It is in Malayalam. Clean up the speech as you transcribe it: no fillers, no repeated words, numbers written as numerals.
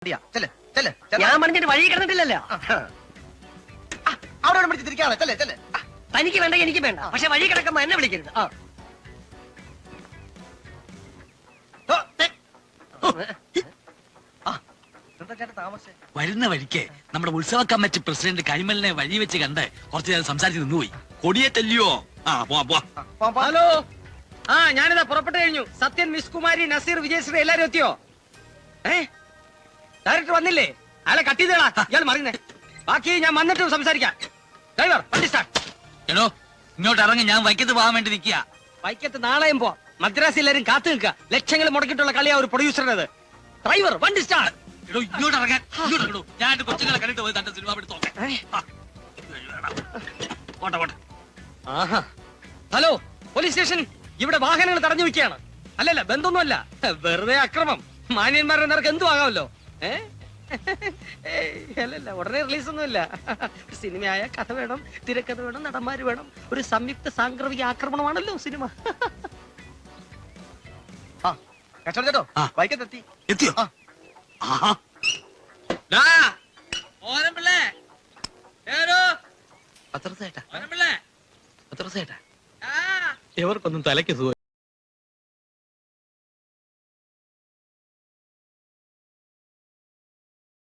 ഞാൻ മണിഞ്ഞിട്ട് വഴി കിടന്നിട്ടില്ലല്ലോ. അവിടെ പിടിച്ച് തിരിക്കാണ്. തനിക്ക് വേണ്ട എനിക്ക് വേണ്ട, പക്ഷെ വഴി കിടക്കുമ്പോ എന്നെ വിളിക്കരുത്. വരുന്ന വഴിക്ക് നമ്മുടെ ഉത്സവ കമ്മിറ്റി പ്രസിഡന്റ് കൈമലിനെ വഴി വെച്ച് കണ്ട് കുറച്ചു നേരം സംസാരിച്ച് നിന്നുപോയി. കൊടിയേറ്റല്ലയോ? ഹലോ, ഞാനിതാ പുറപ്പെട്ടു കഴിഞ്ഞു. സത്യൻ, മിസ് കുമാരി, നസീർ, വിജയശ്രീ എല്ലാരും എത്തിയോ? ഡയറക്ടർ വന്നില്ലേ? അയാളെ കട്ട് ചെയ്തേടാ. ഇയാൾ മറിയുന്നേ. ബാക്കി ഞാൻ വന്നിട്ട് സംസാരിക്കാം. ഡ്രൈവർ, വണ്ടി സ്റ്റാർട്ട്. എടോ, ഇങ്ങോട്ട് ഇറങ്ങി. ഞാൻ വൈക്കത്ത് പോകാൻ വേണ്ടി നിൽക്കുക. വൈക്കത്ത് നാളെയും പോവാം. മദ്രാസ് എല്ലാരും കാത്തു നിൽക്കുക. ലക്ഷങ്ങൾ മുടക്കിയിട്ടുള്ള കളിയാ ഒരു പ്രൊഡ്യൂസറിനത്. ഡ്രൈവർ, വണ്ടി സ്റ്റാർട്ട്. എടോ, ഇങ്ങോട്ട് ഇറങ്ങാൻ. ഞാൻ കൊച്ചുങ്ങളെ കണ്ടിട്ട് പോയി തന്റെ സിനിമ എടുത്തോ. Hello, police station. ഇവിടെ വാഹനങ്ങൾ തടഞ്ഞു വെക്കുകയാണ്. അല്ലല്ല, ബന്ധമൊന്നുമല്ല, വെറുതെ അക്രമം. മാന്യന്മാരുടെ നേർക്ക് എന്തു ആകാമല്ലോ. അല്ലല്ല, ഉടനെ റിലീസൊന്നുമില്ല. സിനിമയായ കഥ വേണം, തിരക്കഥ വേണം, നടന്മാര് വേണം. ഒരു സംയുക്ത സാംക്രമിക ആക്രമണമാണല്ലോ സിനിമ. ചേട്ടോ, വൈക്കത്തെത്തി. എത്തിയോ? ഇവർക്കൊന്നും തലയ്ക്ക് സുഖം.